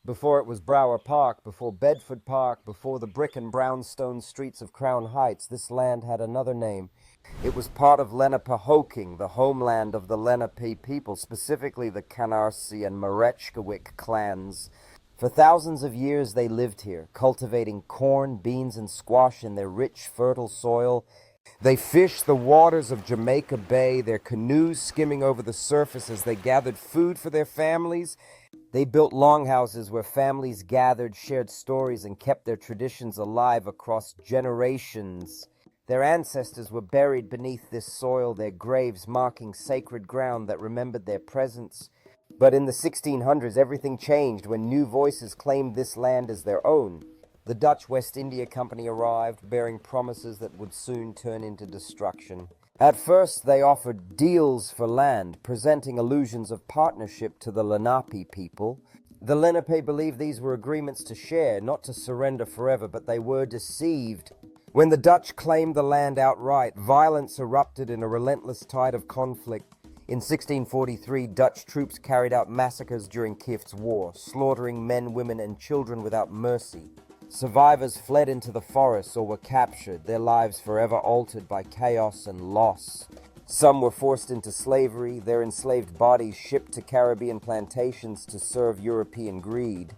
Before it was Brower Park, before Bedford Park, before the brick and brownstone streets of Crown Heights, this land had another name. It was part of Lenape, the homeland of the Lenape people, specifically the Canarsie and Marechkawik clans. For thousands of years they lived here, cultivating corn, beans, and squash in their rich, fertile soil. They fished the waters of Jamaica Bay, their canoes skimming over the surface as they gathered food for their families. They built longhouses where families gathered, shared stories, and kept their traditions alive across generations. Their ancestors were buried beneath this soil, their graves marking sacred ground that remembered their presence. But in the 1600s, everything changed when new voices claimed this land as their own. The Dutch West India Company arrived, bearing promises that would soon turn into destruction. At first, they offered deals for land, presenting illusions of partnership to the Lenape people. The Lenape believed these were agreements to share, not to surrender forever, but they were deceived. When the Dutch claimed the land outright, violence erupted in a relentless tide of conflict. In 1643, Dutch troops carried out massacres during Kift's War, slaughtering men, women, and children without mercy. Survivors fled into the forests or were captured, their lives forever altered by chaos and loss. Some were forced into slavery, their enslaved bodies shipped to Caribbean plantations to serve European greed.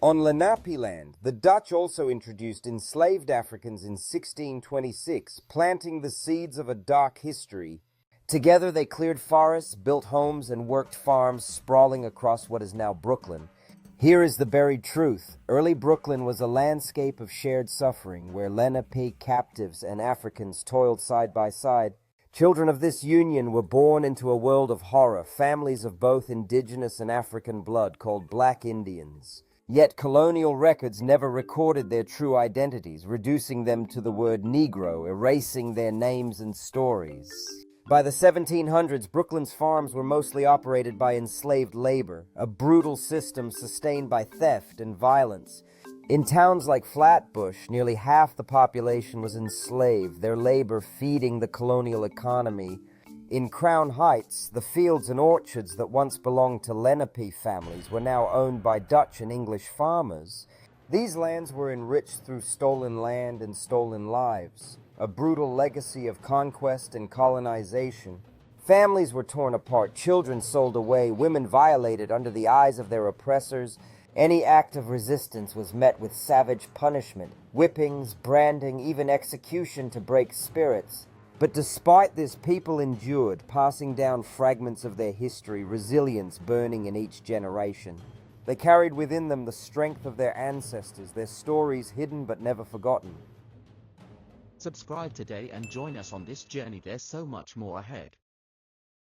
On Lenape land, the Dutch also introduced enslaved Africans in 1626, planting the seeds of a dark history. Together they cleared forests, built homes, and worked farms sprawling across what is now Brooklyn. Here is the buried truth. Early Brooklyn was a landscape of shared suffering, where Lenape captives and Africans toiled side by side. Children of this union were born into a world of horror, families of both indigenous and African blood called Black Indians. Yet colonial records never recorded their true identities, reducing them to the word Negro, erasing their names and stories. By the 1700s, Brooklyn's farms were mostly operated by enslaved labor, a brutal system sustained by theft and violence. In towns like Flatbush, nearly half the population was enslaved, their labor feeding the colonial economy. In Crown Heights, the fields and orchards that once belonged to Lenape families were now owned by Dutch and English farmers. These lands were enriched through stolen land and stolen lives, a brutal legacy of conquest and colonization. Families were torn apart, children sold away, women violated under the eyes of their oppressors. Any act of resistance was met with savage punishment, whippings, branding, even execution to break spirits. But despite this, people endured, passing down fragments of their history, resilience burning in each generation. They carried within them the strength of their ancestors, their stories hidden but never forgotten. Subscribe today and join us on this journey. There's so much more ahead.